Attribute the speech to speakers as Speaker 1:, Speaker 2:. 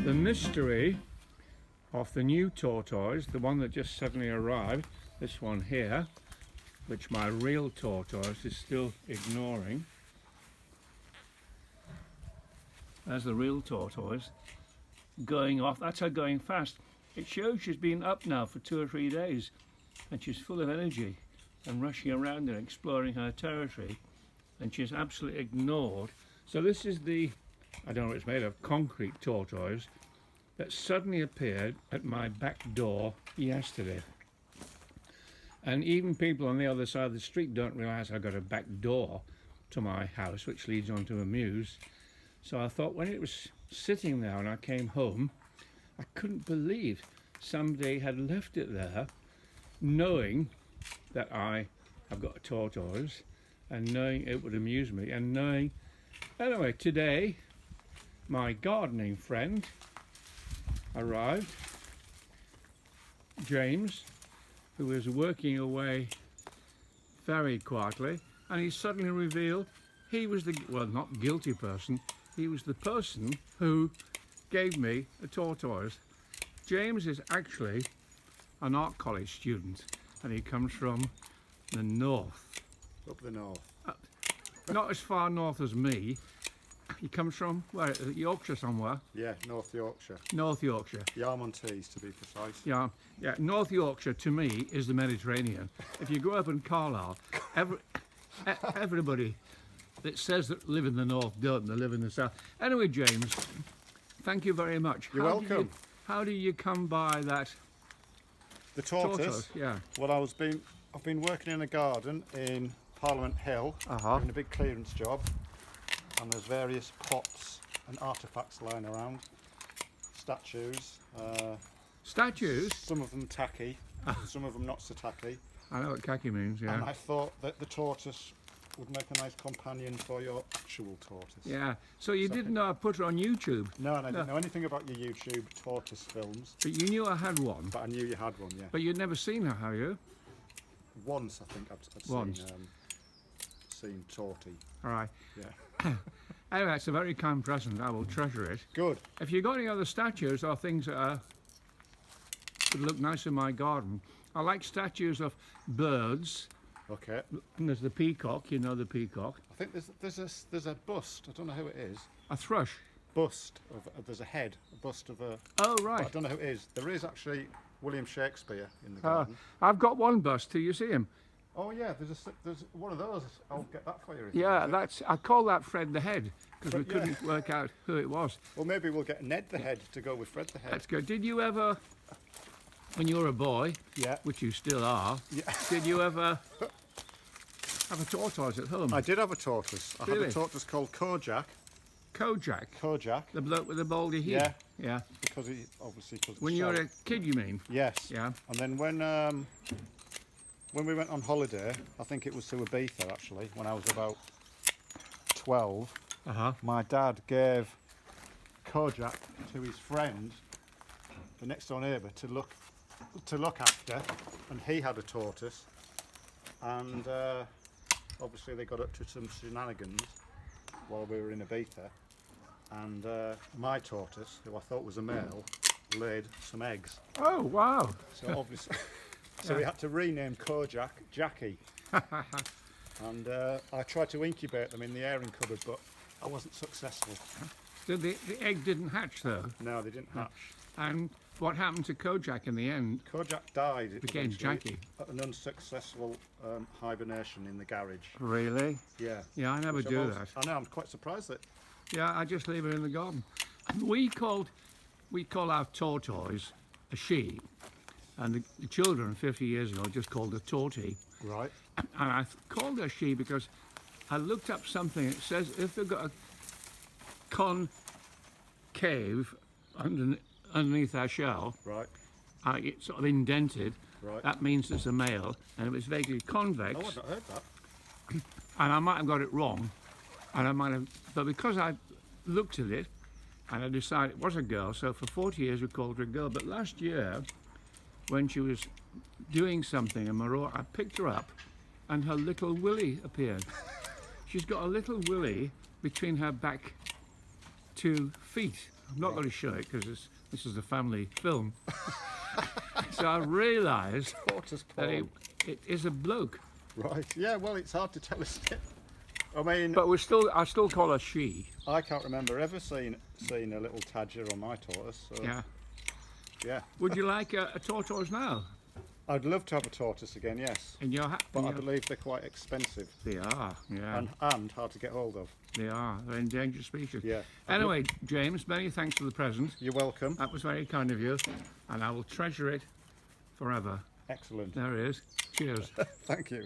Speaker 1: the mystery of the new tortoise, the one that just suddenly arrived, this one here, which my real tortoise is still ignoring. There's the real tortoise going off. That's her going fast. It shows she's been up now for 2 or 3 days and she's full of energy and rushing around and exploring her territory, and she's absolutely ignored. So this is the, I don't know what it's made of, concrete tortoise that suddenly appeared at my back door yesterday. And even people on the other side of the street don't realise I've got a back door to my house which leads onto a mews. So I thought when it was sitting there and I came home, I couldn't believe somebody had left it there, knowing that I have got a tortoise and knowing it would amuse me, and knowing, anyway, today my gardening friend arrived, James, who was working away very quietly, and he suddenly revealed he was the, well, not guilty person, he was the person who gave me a tortoise. James is actually an art college student, and he comes from the north.
Speaker 2: Up the north.
Speaker 1: Not as far north as me. He comes from, where, Yorkshire somewhere?
Speaker 2: Yeah, North Yorkshire.
Speaker 1: North Yorkshire.
Speaker 2: Yarmontees, to be precise.
Speaker 1: Yeah, North Yorkshire to me is the Mediterranean. If you grow up in Carlisle, everybody that says that live in the north don't, they live in the south. Anyway, James, thank you very much.
Speaker 2: You're welcome.
Speaker 1: How do you come by that?
Speaker 2: The tortoise?
Speaker 1: Yeah.
Speaker 2: Well, I've been working in a garden in Parliament Hill, doing a big clearance job, and there's various pots and artefacts lying around, statues.
Speaker 1: Statues?
Speaker 2: Some of them tacky, some of them not so tacky.
Speaker 1: I know what khaki means, yeah.
Speaker 2: And I thought that the tortoise would make a nice companion for your actual tortoise.
Speaker 1: Yeah, so you didn't know I put her on YouTube?
Speaker 2: No, and I didn't know anything about your YouTube tortoise films.
Speaker 1: But you knew I had one?
Speaker 2: But I knew you had one, yeah.
Speaker 1: But you'd never seen her, have you?
Speaker 2: Once, I think I've
Speaker 1: Once.
Speaker 2: seen Torty.
Speaker 1: All right.
Speaker 2: Yeah.
Speaker 1: Anyway, it's a very kind present. I will treasure it.
Speaker 2: Good.
Speaker 1: If you've got any other statues or things that would look nice in my garden, I like statues of birds.
Speaker 2: Okay.
Speaker 1: And there's the peacock, you know the peacock.
Speaker 2: I think there's a bust. I don't know who it is.
Speaker 1: A thrush.
Speaker 2: Bust of there's a head, a bust of a.
Speaker 1: Oh right.
Speaker 2: I don't know who it is. There is actually William Shakespeare in the garden.
Speaker 1: I've got one bust. Do you see him?
Speaker 2: Oh yeah, there's one of those. I'll get that for you.
Speaker 1: Yeah, I call that Fred the Head because we couldn't work out who it was.
Speaker 2: Well, maybe we'll get Ned the Head to go with Fred the Head.
Speaker 1: That's good. Did you ever, when you were a boy, which you still are, did you ever have a tortoise at home?
Speaker 2: I did have a tortoise. I had a tortoise called Kojak.
Speaker 1: Kojak?
Speaker 2: Kojak.
Speaker 1: The bloke with the baldy head?
Speaker 2: Yeah.
Speaker 1: Yeah.
Speaker 2: Because he obviously.
Speaker 1: When you were a kid, you mean?
Speaker 2: Yes.
Speaker 1: Yeah.
Speaker 2: And then when we went on holiday, I think it was to Ibiza actually, when I was about 12, my dad gave Kojak to his friend, the next door neighbour, to look after, and he had a tortoise, and obviously they got up to some shenanigans while we were in Ibiza, and my tortoise, who I thought was a male, laid some eggs.
Speaker 1: Oh wow!
Speaker 2: So obviously. So we had to rename Kojak Jackie. And I tried to incubate them in the airing cupboard, but I wasn't successful.
Speaker 1: So the egg didn't hatch though?
Speaker 2: No, they didn't hatch.
Speaker 1: And what happened to Kojak in the end?
Speaker 2: Kojak died. It
Speaker 1: became Jackie.
Speaker 2: At an unsuccessful hibernation in the garage.
Speaker 1: Really?
Speaker 2: Yeah.
Speaker 1: Yeah, I never do that.
Speaker 2: I know, I'm quite surprised that...
Speaker 1: Yeah, I just leave her in the garden. We call our tortoise a she. And the children 50 years ago just called her Torty.
Speaker 2: Right.
Speaker 1: And I called her she because I looked up something. It says if they've got a concave underneath our shell,
Speaker 2: right,
Speaker 1: it's sort of indented,
Speaker 2: right,
Speaker 1: that means it's a male. And it was vaguely convex.
Speaker 2: Oh, I've not heard that.
Speaker 1: And I might have got it wrong. And I might have, but because I looked at it and I decided it was a girl, so for 40 years we called her a girl. But last year, when she was doing something in Morocco, I picked her up and her little willy appeared. She's got a little willy between her back 2 feet. I'm not going to show it because this is a family film. So I realised
Speaker 2: Tortoise
Speaker 1: that
Speaker 2: Paul.
Speaker 1: it is a bloke.
Speaker 2: Right. Yeah. Well, it's hard to tell, isn't it? I mean,
Speaker 1: But I still call her she.
Speaker 2: I can't remember ever seeing a little tadger on my tortoise. So,
Speaker 1: Yeah.
Speaker 2: Yeah.
Speaker 1: Would you like a tortoise now?
Speaker 2: I'd love to have a tortoise again. Yes.
Speaker 1: In your
Speaker 2: But I believe they're quite expensive
Speaker 1: They are, yeah.
Speaker 2: and hard to get hold of.
Speaker 1: They are. They're endangered species.
Speaker 2: Yeah.
Speaker 1: Anyway, James, many thanks for the present.
Speaker 2: You're welcome.
Speaker 1: That was very kind of you, and I will treasure it forever.
Speaker 2: Excellent.
Speaker 1: There it is. Cheers.
Speaker 2: Thank you.